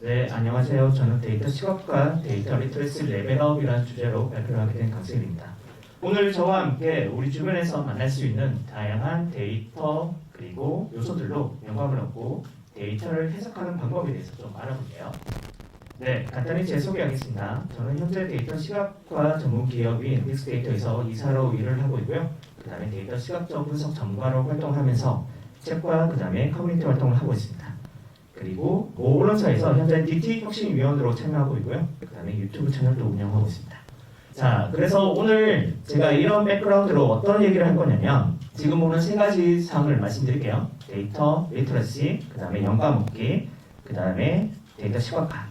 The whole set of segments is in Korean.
네, 안녕하세요. 저는 데이터 시각과 데이터 리터러시 레벨업이라는 주제로 발표를 하게 된 강승일입니다. 오늘 저와 함께 우리 주변에서 만날 수 있는 다양한 데이터 그리고 요소들로 영감을 얻고 데이터를 해석하는 방법에 대해서 좀 알아볼게요. 네, 간단히 제 소개하겠습니다. 저는 현재 데이터 시각화 전문 기업인 빅스데이터에서 이사로 일을 하고 있고요. 그 다음에 데이터 시각적 분석 전문가로 활동하면서 책과 그 다음에 커뮤니티 활동을 하고 있습니다. 그리고 모 언론사에서 현재 DT 혁신위원으로 참여하고 있고요. 그 다음에 유튜브 채널도 운영하고 있습니다. 자, 그래서 오늘 제가 이런 백그라운드로 어떤 얘기를 할 거냐면 지금 보는 세 가지 사항을 말씀드릴게요. 데이터 리터러시, 그 다음에 영감 얻기, 그 다음에 데이터 시각화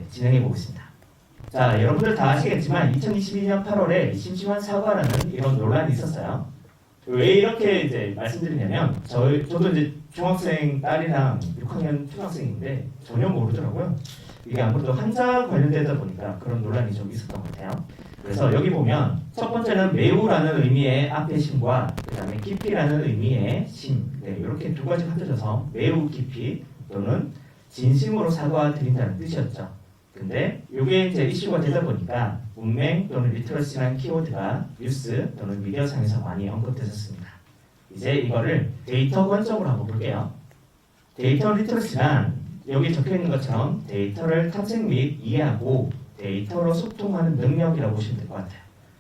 진행해 보겠습니다. 자, 여러분들 다 아시겠지만 2022년 8월에 심심한 사과라는 이런 논란이 있었어요. 왜 이렇게 이제 말씀드리냐면 저도 이제 중학생 딸이랑 6학년 초등학생인데 전혀 모르더라고요. 이게 아무래도 한자 관련되다 보니까 그런 논란이 좀 있었던 것 같아요. 그래서 여기 보면 첫 번째는 매우라는 의미의 앞에 심과 그 다음에 깊이라는 의미의 심, 이렇게 두 가지 합쳐져서 매우 깊이 또는 진심으로 사과드린다는 뜻이었죠. 근데 이게 이제 이슈가 되다 보니까 문맹 또는 리터러시라는 키워드가 뉴스 또는 미디어상에서 많이 언급됐었습니다. 이제 이거를 데이터 관점으로 한번 볼게요. 데이터 리터러시란 여기 적혀 있는 것처럼 데이터를 탐색 및 이해하고 데이터로 소통하는 능력이라고 보시면 될 것 같아요.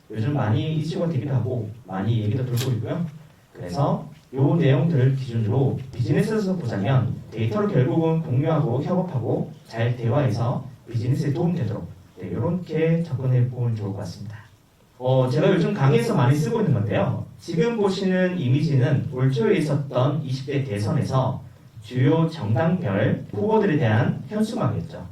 요즘 많이 이슈가 되기도 하고 많이 얘기도 돌고 있고요. 그래서 이 내용들을 기준으로 비즈니스에서 보자면 데이터를 결국은 공유하고 협업하고 잘 대화해서 비즈니스에 도움되도록 이렇게 접근해 보면 좋을 것 같습니다. 제가 요즘 강의에서 많이 쓰고 있는 건데요. 지금 보시는 이미지는 올 초에 있었던 20대 대선에서 주요 정당별 후보들에 대한 현수막이었죠.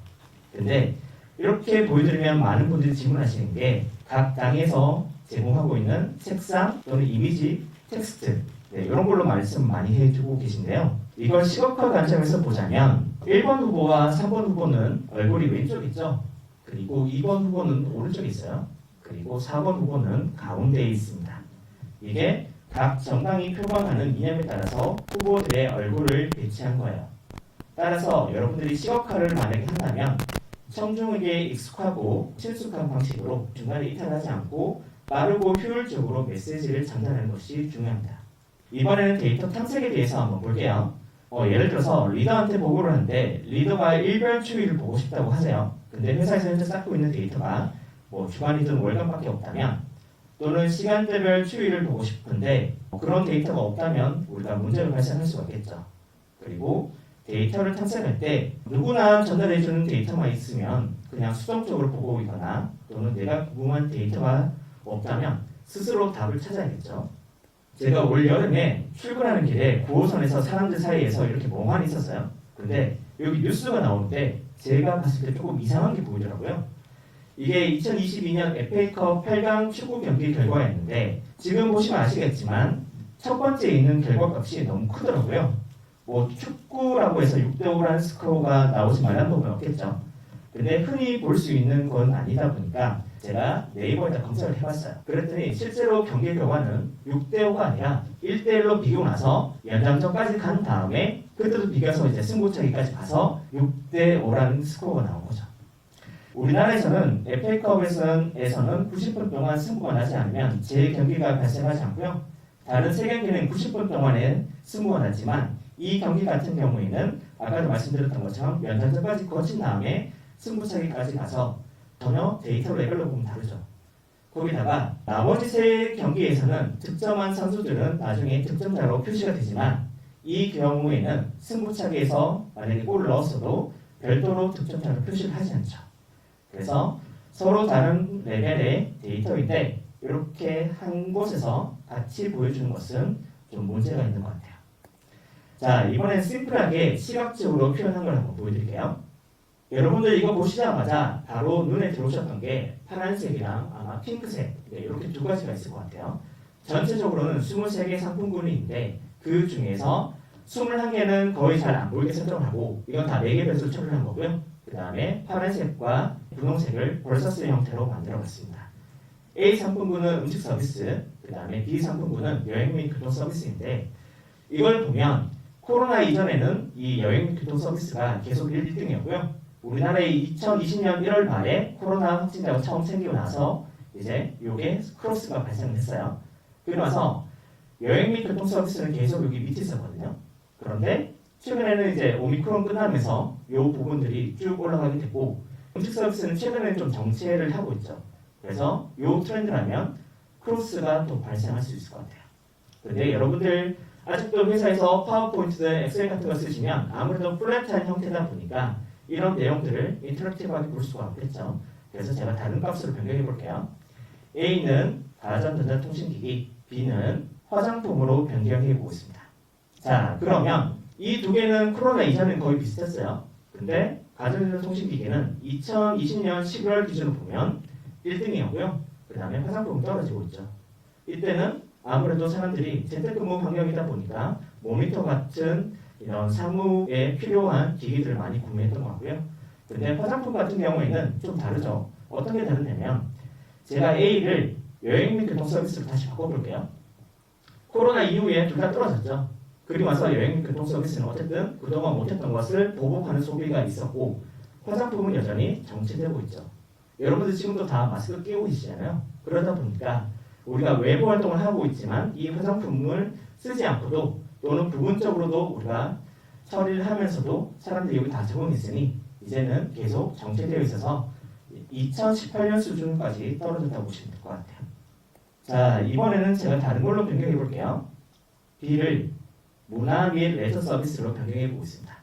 근데 이렇게 보여드리면 많은 분들이 질문하시는 게 각 당에서 제공하고 있는 색상 또는 이미지, 텍스트 이런 걸로 말씀 많이 해주고 계신데요. 이걸 시각화 관점에서 보자면 1번 후보와 3번 후보는 얼굴이 왼쪽에 있죠. 그리고 2번 후보는 오른쪽에 있어요. 그리고 4번 후보는 가운데에 있습니다. 이게 각 정당이 표방하는 이념에 따라서 후보들의 얼굴을 배치한 거예요. 따라서 여러분들이 시각화를 만약에 한다면 청중에게 익숙하고 친숙한 방식으로 중간에 이탈하지 않고 빠르고 효율적으로 메시지를 전달하는 것이 중요합니다. 이번에는 데이터 탐색에 대해서 한번 볼게요. 예를 들어서 리더한테 보고를 하는데 리더가 일별 추이를 보고 싶다고 하세요. 근데 회사에서 현재 쌓고 있는 데이터가 주간이든 월간밖에 없다면 또는 시간대별 추이를 보고 싶은데 그런 데이터가 없다면 우리가 문제를 발생할 수가 있겠죠. 그리고 데이터를 탐색할 때 누구나 전달해주는 데이터만 있으면 그냥 수동적으로 보고 있거나 또는 내가 궁금한 데이터가 없다면 스스로 답을 찾아야겠죠. 제가 올 여름에 출근하는 길에 9호선에서 사람들 사이에서 이렇게 멍하니 있었어요. 근데 여기 뉴스가 나오는데 제가 봤을 때 조금 이상한 게 보이더라고요. 이게 2022년 FA컵 8강 축구 경기 결과였는데 지금 보시면 아시겠지만 첫 번째 있는 결과값이 너무 크더라고요. 축구라고 해서 6대5라는 스코어가 나오지 말라는 법은 없겠죠. 근데 흔히 볼 수 있는 건 아니다 보니까 제가 네이버에다 검색을 해봤어요. 그랬더니 실제로 경기 결과는 6대5가 아니라 1대1로 비기고 나서 연장전까지 간 다음에 그때도 비겨서 이제 승부차기까지 가서 6대5라는 스코어가 나온 거죠. 우리나라에서는 FA컵에서는 90분 동안 승부가 나지 않으면 재경기가 발생하지 않고요. 다른 세 경기는 90분 동안에 승부가 났지만 이 경기 같은 경우에는 아까도 말씀드렸던 것처럼 연장전까지 거친 다음에 승부차기까지 가서 전혀 데이터 레벨로 보면 다르죠. 거기다가 나머지 세 경기에서는 득점한 선수들은 나중에 득점자로 표시가 되지만 이 경우에는 승부차기에서 만약에 골을 넣었어도 별도로 득점자로 표시를 하지 않죠. 그래서 서로 다른 레벨의 데이터인데 이렇게 한 곳에서 같이 보여주는 것은 좀 문제가 있는 것 같아요. 자, 이번엔 심플하게 시각적으로 표현한 걸 한번 보여드릴게요. 여러분들 이거 보시자마자 바로 눈에 들어오셨던 게 파란색이랑 아마 핑크색 이렇게 두 가지가 있을 것 같아요. 전체적으로는 23개 상품군인데 그 중에서 21개는 거의 잘 안 보이게 설정을 하고 이건 다 4개 배수로 처리한 거고요. 그 다음에 파란색과 분홍색을 벌서스 형태로 만들어 봤습니다. A 상품군은 음식 서비스, 그 다음에 B 상품군은 여행 및 교통 서비스인데 이걸 보면 코로나 이전에는 이 여행 교통 서비스가 계속 1등이었고요. 우리나라에 2020년 1월 말에 코로나 확진자가 처음 생기고 나서 이제 요게 크로스가 발생했어요. 그리고 나서 여행 및 교통 서비스는 계속 여기 밑에 있었거든요. 그런데 최근에는 이제 오미크론 끝나면서 요 부분들이 쭉 올라가게 됐고 음식 서비스는 최근에 좀 정체를 하고 있죠. 그래서 요 트렌드라면 크로스가 또 발생할 수 있을 것 같아요. 근데 여러분들 아직도 회사에서 파워포인트나 엑셀 같은 거 쓰시면 아무래도 플랫한 형태다 보니까 이런 내용들을 인터랙티브하게 볼 수가 없겠죠. 그래서 제가 다른 값으로 변경해 볼게요. A는 가전전자통신기기, B는 화장품으로 변경해 보겠습니다. 자, 그러면 이 두 개는 코로나 이전에는 거의 비슷했어요. 근데 가전전자통신기기는 2020년 11월 기준으로 보면 1등이었고요. 그 다음에 화장품은 떨어지고 있죠. 이때는 아무래도 사람들이 재택근무 환경이다 보니까 모니터 같은 이런 사무에 필요한 기기들을 많이 구매했던 것 같고요. 근데 화장품 같은 경우에는 좀 다르죠. 어떤 게 다르냐면 제가 A를 여행 및 교통 서비스로 다시 바꿔볼게요. 코로나 이후에 둘 다 떨어졌죠. 그리고 와서 여행 및 교통 서비스는 어쨌든 그동안 못했던 것을 보복하는 소비가 있었고 화장품은 여전히 정체되고 있죠. 여러분들 지금도 다 마스크 끼고 계시잖아요. 그러다 보니까 우리가 외부 활동을 하고 있지만 이 화장품을 쓰지 않고도 또는 부분적으로도 우리가 처리를 하면서도 사람들이 여기 다 적응했으니 이제는 계속 정체되어 있어서 2018년 수준까지 떨어졌다고 보시면 될 것 같아요. 자, 이번에는 제가 다른 걸로 변경해 볼게요. B를 문화 및 레저 서비스로 변경해 보겠습니다.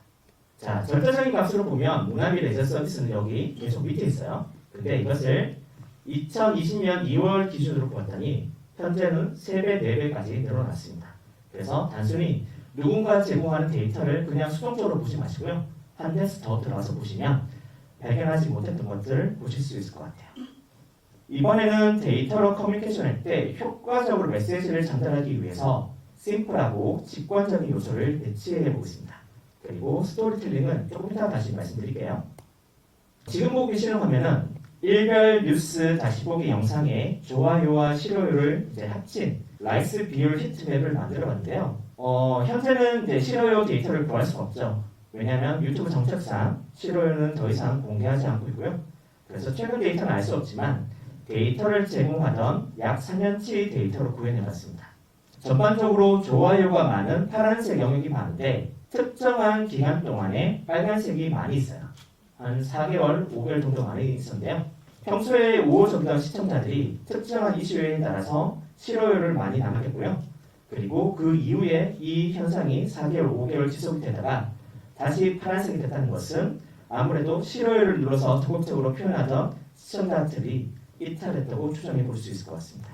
자, 절대적인 값으로 보면 문화 및 레저 서비스는 여기 계속 밑에 있어요. 근데 이것을 2020년 2월 기준으로 보았더니 현재는 3배, 4배까지 늘어났습니다. 그래서 단순히 누군가 제공하는 데이터를 그냥 수동적으로 보지 마시고요. 한 대스 더 들어가서 보시면 발견하지 못했던 것들을 보실 수 있을 것 같아요. 이번에는 데이터로 커뮤니케이션 할 때 효과적으로 메시지를 전달하기 위해서 심플하고 직관적인 요소를 배치해 보겠습니다. 그리고 스토리텔링은 조금 이따 다시 말씀드릴게요. 지금 보고 계시는 화면은 일별 뉴스 다시 보기 영상에 좋아요와 싫어요를 이제 합친 라이스 비율 히트맵을 만들어 봤는데요. 현재는 이제 싫어요 데이터를 구할 수가 없죠. 왜냐하면 유튜브 정책상 싫어요는 더 이상 공개하지 않고 있고요. 그래서 최근 데이터는 알 수 없지만 데이터를 제공하던 약 4년치 데이터로 구현해 봤습니다. 전반적으로 좋아요가 많은 파란색 영역이 많은데 특정한 기간 동안에 빨간색이 많이 있어요. 한 4개월, 5개월 정도 많이 있었는데요. 평소에 우호 정당 시청자들이 특정한 이슈에 따라서 싫어요를 많이 남겼고요. 그리고 그 이후에 이 현상이 4개월, 5개월 지속이 되다가 다시 파란색이 됐다는 것은 아무래도 싫어요를 눌러서 적극적으로 표현하던 시청자들이 이탈했다고 추정해 볼 수 있을 것 같습니다.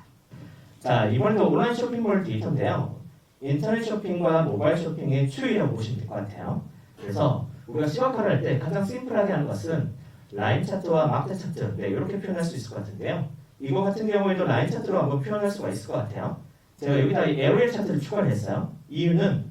자, 이번에도 온라인 쇼핑몰 데이터인데요. 인터넷 쇼핑과 모바일 쇼핑의 추이라고 보시면 될 것 같아요. 그래서 우리가 시각화를 할 때 가장 심플하게 하는 것은 라인 차트와 마크 차트, 이렇게 표현할 수 있을 것 같은데요. 이거 같은 경우에도 라인 차트로 한번 표현할 수가 있을 것 같아요. 제가 여기다 에어리얼 차트를 추가를 했어요. 이유는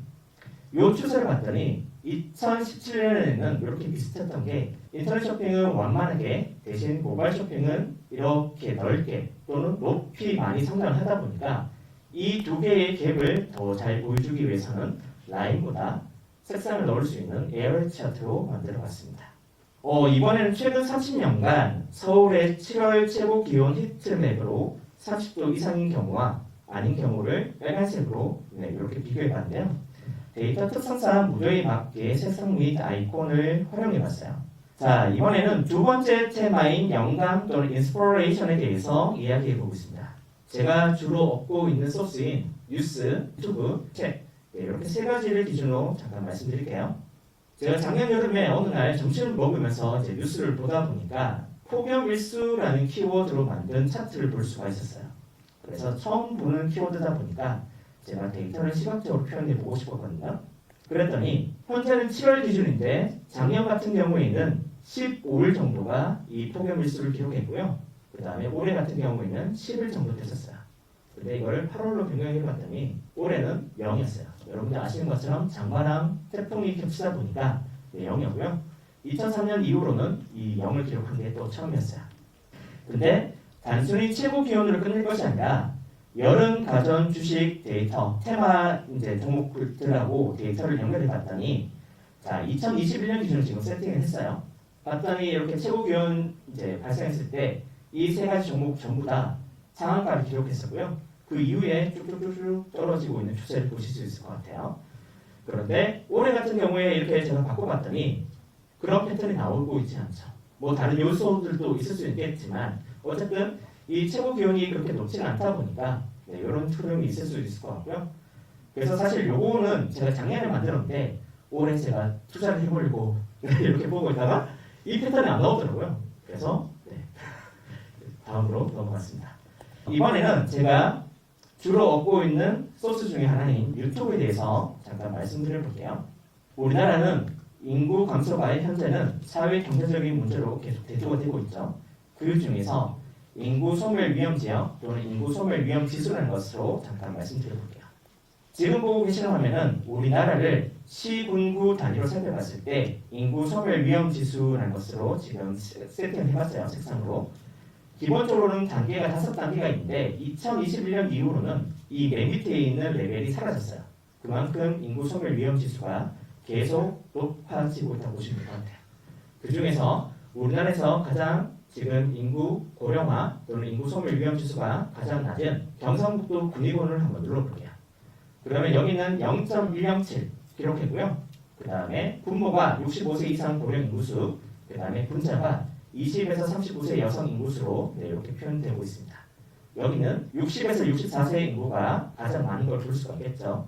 이 추세를 봤더니 2017년에는 이렇게 비슷했던 게 인터넷 쇼핑은 완만하게 대신 모바일 쇼핑은 이렇게 넓게 또는 높이 많이 성장을 하다 보니까 이 두 개의 갭을 더 잘 보여주기 위해서는 라인보다 색상을 넣을 수 있는 에어리얼 차트로 만들어 봤습니다. 이번에는 최근 30년간 서울의 7월 최고 기온 히트맵으로 30도 이상인 경우와 아닌 경우를 빨간색으로 이렇게 비교해 봤는데요. 데이터 특성상 무료에 맞게 색상 및 아이콘을 활용해 봤어요. 자, 이번에는 두 번째 테마인 영감 또는 인스퍼레이션에 대해서 이야기해 보겠습니다. 제가 주로 얻고 있는 소스인 뉴스, 유튜브, 책 이렇게 세 가지를 기준으로 잠깐 말씀드릴게요. 제가 작년 여름에 어느 날 점심을 먹으면서 이제 뉴스를 보다 보니까 폭염일수라는 키워드로 만든 차트를 볼 수가 있었어요. 그래서 처음 보는 키워드다 보니까 제가 데이터를 시각적으로 표현해 보고 싶었거든요. 그랬더니 현재는 7월 기준인데 작년 같은 경우에는 15일 정도가 이 폭염일수를 기록했고요. 그 다음에 올해 같은 경우에는 10일 정도 됐었어요. 근데 이걸 8월로 변경해 봤더니 올해는 0이었어요. 여러분들 아시는 것처럼 장마랑 태풍이 겹치다 보니까 0이었고요. 2003년 이후로는 이 0을 기록한 게 또 처음이었어요. 근데 단순히 최고 기온으로 끝낼 것이 아니라 여름 가전 주식 데이터 테마 이제 종목들하고 데이터를 연결해 봤더니 자 2021년 기준으로 지금 세팅을 했어요. 봤더니 이렇게 최고 기온 이제 발생했을 때 이 세 가지 종목 전부 다 상한가를 기록했었고요. 그 이후에 쭉쭉쭉쭉 떨어지고 있는 추세를 보실 수 있을 것 같아요. 그런데 올해 같은 경우에 이렇게 제가 바꿔봤더니 그런 패턴이 나오고 있지 않죠. 뭐 다른 요소들도 있을 수 있겠지만 어쨌든 이 최고 기온이 그렇게 높지는 않다 보니까 이런 흐름이 있을 수 있을 것 같고요. 그래서 사실 요거는 제가 작년에 만들었는데 올해 제가 투자를 해보려고 이렇게 보고 있다가 이 패턴이 안 나오더라고요. 그래서 다음으로 넘어갔습니다. 이번에는 제가 주로 얻고 있는 소스 중에 하나인 유튜브에 대해서 잠깐 말씀드려 볼게요. 우리나라는 인구 감소가 현재는 사회 경제적인 문제로 계속 대두가 되고 있죠. 그 중에서 인구 소멸 위험 지역 또는 인구 소멸 위험 지수라는 것으로 잠깐 말씀드려 볼게요. 지금 보고 계시는 화면은 우리나라를 시군구 단위로 살펴봤을 때 인구 소멸 위험 지수라는 것으로 지금 세팅을 해봤어요. 색상으로. 기본적으로는 단계가 5단계가 있는데 2021년 이후로는 이 맨 밑에 있는 레벨이 사라졌어요. 그만큼 인구 소멸 위험 지수가 계속 높아지고 있다고 보시면 될 것 같아요. 그 중에서 우리나라에서 가장 지금 인구 고령화 또는 인구 소멸 위험 지수가 가장 낮은 경상북도 군위군을 한번 눌러볼게요. 그러면 여기는 0.107 기록했고요. 그 다음에 분모가 65세 이상 고령 인구수, 그 다음에 분자가 20에서 39세 여성 인구수로 이렇게 표현되고 있습니다. 여기는 60에서 64세 인구가 가장 많은 걸 볼 수가 있겠죠.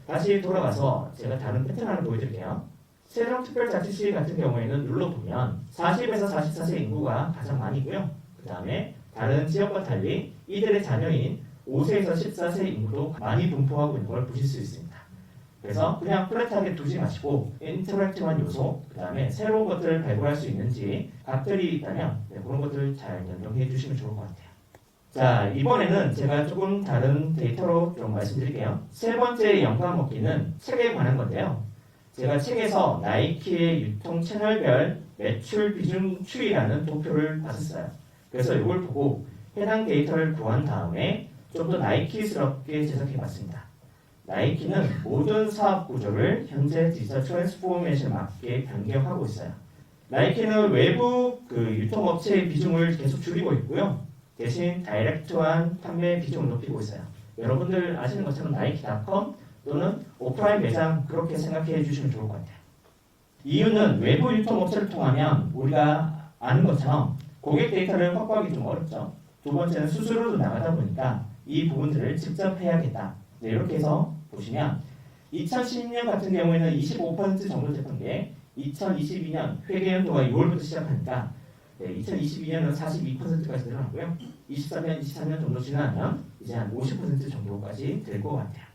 다시 돌아가서 제가 다른 패턴 하나 보여드릴게요. 세종특별자치시 같은 경우에는 눌러보면 40에서 44세 인구가 가장 많이고요. 그 다음에 다른 지역과 달리 이들의 자녀인 5세에서 14세 인구도 많이 분포하고 있는 걸 보실 수 있습니다. 그래서 그냥 플랫하게 두지 마시고 인터랙티브한 요소, 그 다음에 새로운 것들을 발굴할 수 있는지 각들이 있다면 그런 것들을 잘 연동해 주시면 좋을 것 같아요. 자, 이번에는 제가 조금 다른 데이터로 좀 말씀드릴게요. 세 번째 영감 먹기는 책에 관한 건데요. 제가 책에서 나이키의 유통 채널별 매출 비중 추이라는 도표를 봤었어요. 그래서 이걸 보고 해당 데이터를 구한 다음에 좀 더 나이키스럽게 제작해 봤습니다. 나이키는 모든 사업 구조를 현재 디지털 트랜스포메이션에 맞게 변경하고 있어요. 나이키는 외부 유통업체의 비중을 계속 줄이고 있고요. 대신 다이렉트한 판매 비중을 높이고 있어요. 여러분들 아시는 것처럼 나이키닷컴 또는 오프라인 매장 그렇게 생각해 주시면 좋을 것 같아요. 이유는 외부 유통업체를 통하면 우리가 아는 것처럼 고객 데이터를 확보하기 좀 어렵죠. 두 번째는 수수료도 나가다 보니까 이 부분들을 직접 해야겠다. 이렇게 해서 보시면 2012년 같은 경우에는 25% 정도 됐던 게 2022년 회계연도가 6월부터 시작하니까 2022년은 42%까지 늘어나고요. 23년, 24년 정도 지나면 이제 한 50% 정도까지 될 것 같아요.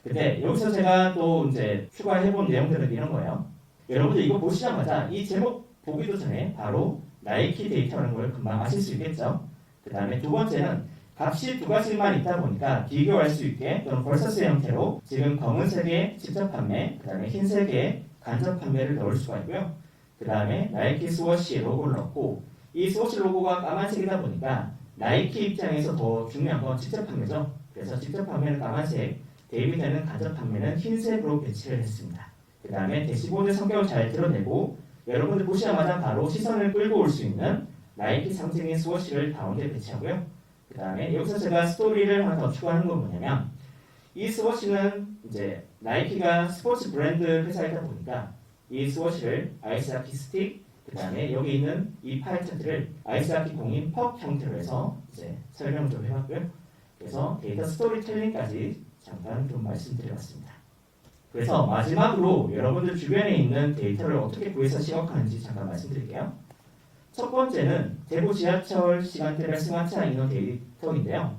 근데 여기서 제가 또 이제 추가해본 내용들은 이런 거예요. 여러분들 이거 보시자마자 이 제목 보기도 전에 바로 나이키 데이터라는 걸 금방 아실 수 있겠죠. 그 다음에 두 번째는 값이 두 가지만 있다 보니까 비교할 수 있게 또는 벌서스 형태로 지금 검은색의 직접 판매, 그 다음에 흰색의 간접 판매를 넣을 수가 있고요. 그 다음에 나이키 스워시 로고를 넣고 이 스워시 로고가 까만색이다 보니까 나이키 입장에서 더 중요한 건 직접 판매죠. 그래서 직접 판매는 까만색, 대비되는 간접 판매는 흰색으로 배치를 했습니다. 그 다음에 대시보드 성격을 잘 드러내고 여러분들 보시자마자 바로 시선을 끌고 올 수 있는 나이키 상징인 스워시를 가운데 배치하고요. 그 다음에 여기서 제가 스토리를 하나 더 추가하는 건 뭐냐면 이 스워시는 이제 나이키가 스포츠 브랜드 회사이다 보니까 이 스워시를 아이스하키 스틱, 그 다음에 여기 있는 이 파이 차트를 아이스하키 공인 퍽 형태로 해서 이제 설명을 좀 해봤고요. 그래서 데이터 스토리텔링까지 잠깐 좀 말씀드려봤습니다. 그래서 마지막으로 여러분들 주변에 있는 데이터를 어떻게 구해서 시각하는지 잠깐 말씀드릴게요. 첫 번째는 대구 지하철 시간대별 승하차 인원 데이터인데요.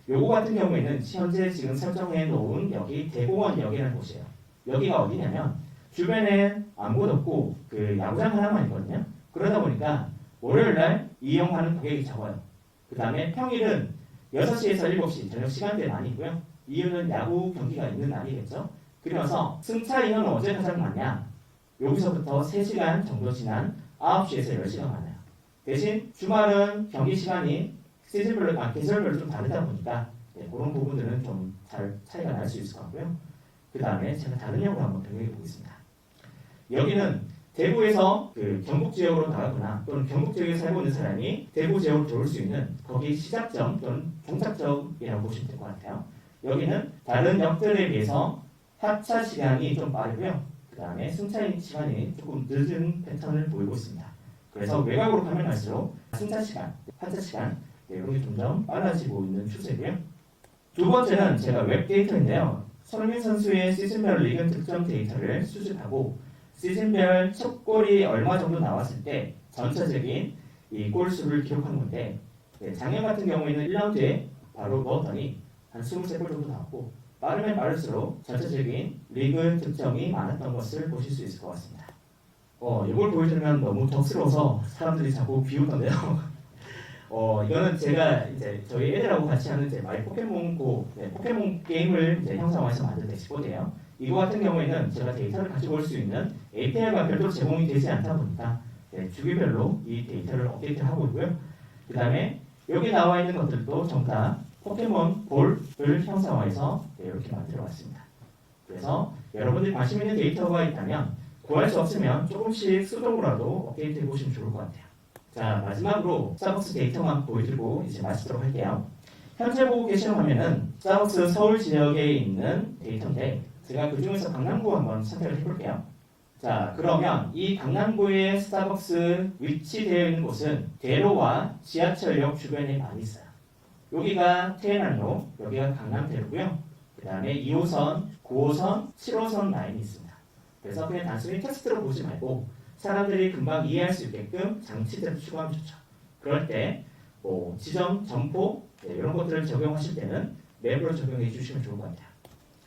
요거 같은 경우에는 현재 지금 설정해 놓은 여기 대공원역이라는 곳이에요. 여기가 어디냐면 주변에 아무것도 없고 야구장 하나만 있거든요. 그러다 보니까 월요일날 이용하는 고객이 적어요. 그 다음에 평일은 6시에서 7시 저녁 시간대 많이 있고요. 이유는 야구 경기가 있는 날이겠죠. 그러면서 승차 인원은 언제 가장 많냐? 여기서부터 3시간 정도 지난 9시에서 10시가 많아요. 대신 주말은 경기 시간이 시즌별로, 계절별로 좀 다르다 보니까 그런 부분들은 좀 잘 차이가 날 수 있을 것 같고요. 그 다음에 제가 다른 역으로 한번 변경해 보겠습니다. 여기는 대구에서 그 경북 지역으로 나가거나 또는 경북 지역에 살고 있는 사람이 대구 지역으로 들어올 수 있는 거기 시작점 또는 종착점이라고 보시면 될 것 같아요. 여기는 다른 역들에 비해서 하차 시간이 좀 빠르고요. 그 다음에 승차 시간이 조금 늦은 패턴을 보이고 있습니다. 그래서 외곽으로 가면 갈수록 승차 시간, 하차 시간 이런 게 점점 빨라지고 있는 추세고요. 두 번째는 제가 웹 데이터인데요. 손흥민 선수의 시즌별 리그 득점 데이터를 수집하고 시즌별 첫 골이 얼마 정도 나왔을 때 전체적인 이 골수를 기록한 건데 작년 같은 경우에는 1라운드에 바로 넣었더니 한 23골 정도 나왔고 빠르면 빠를수록 전체적인 리그 득점이 많았던 것을 보실 수 있을 것 같습니다. 이걸 보여드리면 너무 덕스러워서 사람들이 자꾸 비웃던데요. 이거는 제가 이제 저희 애들하고 같이 하는 이제 마이 포켓몬고 포켓몬 게임을 이제 형상화해서 만든 대시보드예요. 이거 같은 경우에는 제가 데이터를 가지고 올 수 있는 API가 별도로 제공이 되지 않다 보니까 주기별로 이 데이터를 업데이트하고 있고요. 그 다음에 여기 나와 있는 것들도 전부 다 포켓몬 볼을 형상화해서 이렇게 만들어 왔습니다. 그래서 여러분들이 관심 있는 데이터가 있다면 구할 수 없으면 조금씩 수동으로라도 업데이트 해보시면 좋을 것 같아요. 자, 마지막으로 스타벅스 데이터만 보여드리고 이제 마치도록 할게요. 현재 보고 계시는 화면은 스타벅스 서울 지역에 있는 데이터인데 제가 그 중에서 강남구 한번 선택을 해볼게요. 자, 그러면 이 강남구의 스타벅스 위치되어 있는 곳은 대로와 지하철역 주변에 많이 있어요. 여기가 태안로, 여기가 강남대로고요. 그 다음에 2호선, 9호선, 7호선 라인이 있습니다. 그래서 그냥 단순히 텍스트로 보지 말고 사람들이 금방 이해할 수 있게끔 장치들을 추가하면 좋죠. 그럴 때 지점, 점포 이런 것들을 적용하실 때는 맵으로 적용해 주시면 좋을 것 같아요.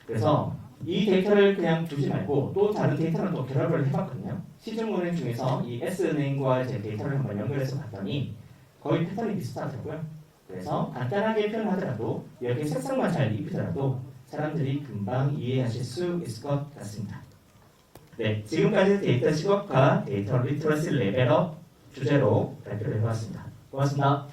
그래서 이 데이터를 그냥 두지 말고 또 다른 데이터를 또 결합을 해봤거든요. 시중은행 중에서 이 S은행과 제 데이터를 한번 연결해서 봤더니 거의 패턴이 비슷하더라고요. 그래서 간단하게 표현하더라도 여기 색상만 잘 입히더라도 사람들이 금방 이해하실 수 있을 것 같습니다. 네, 지금까지 데이터 시각과 데이터 리터러시 레벨업 주제로 발표를 해봤습니다. 고맙습니다.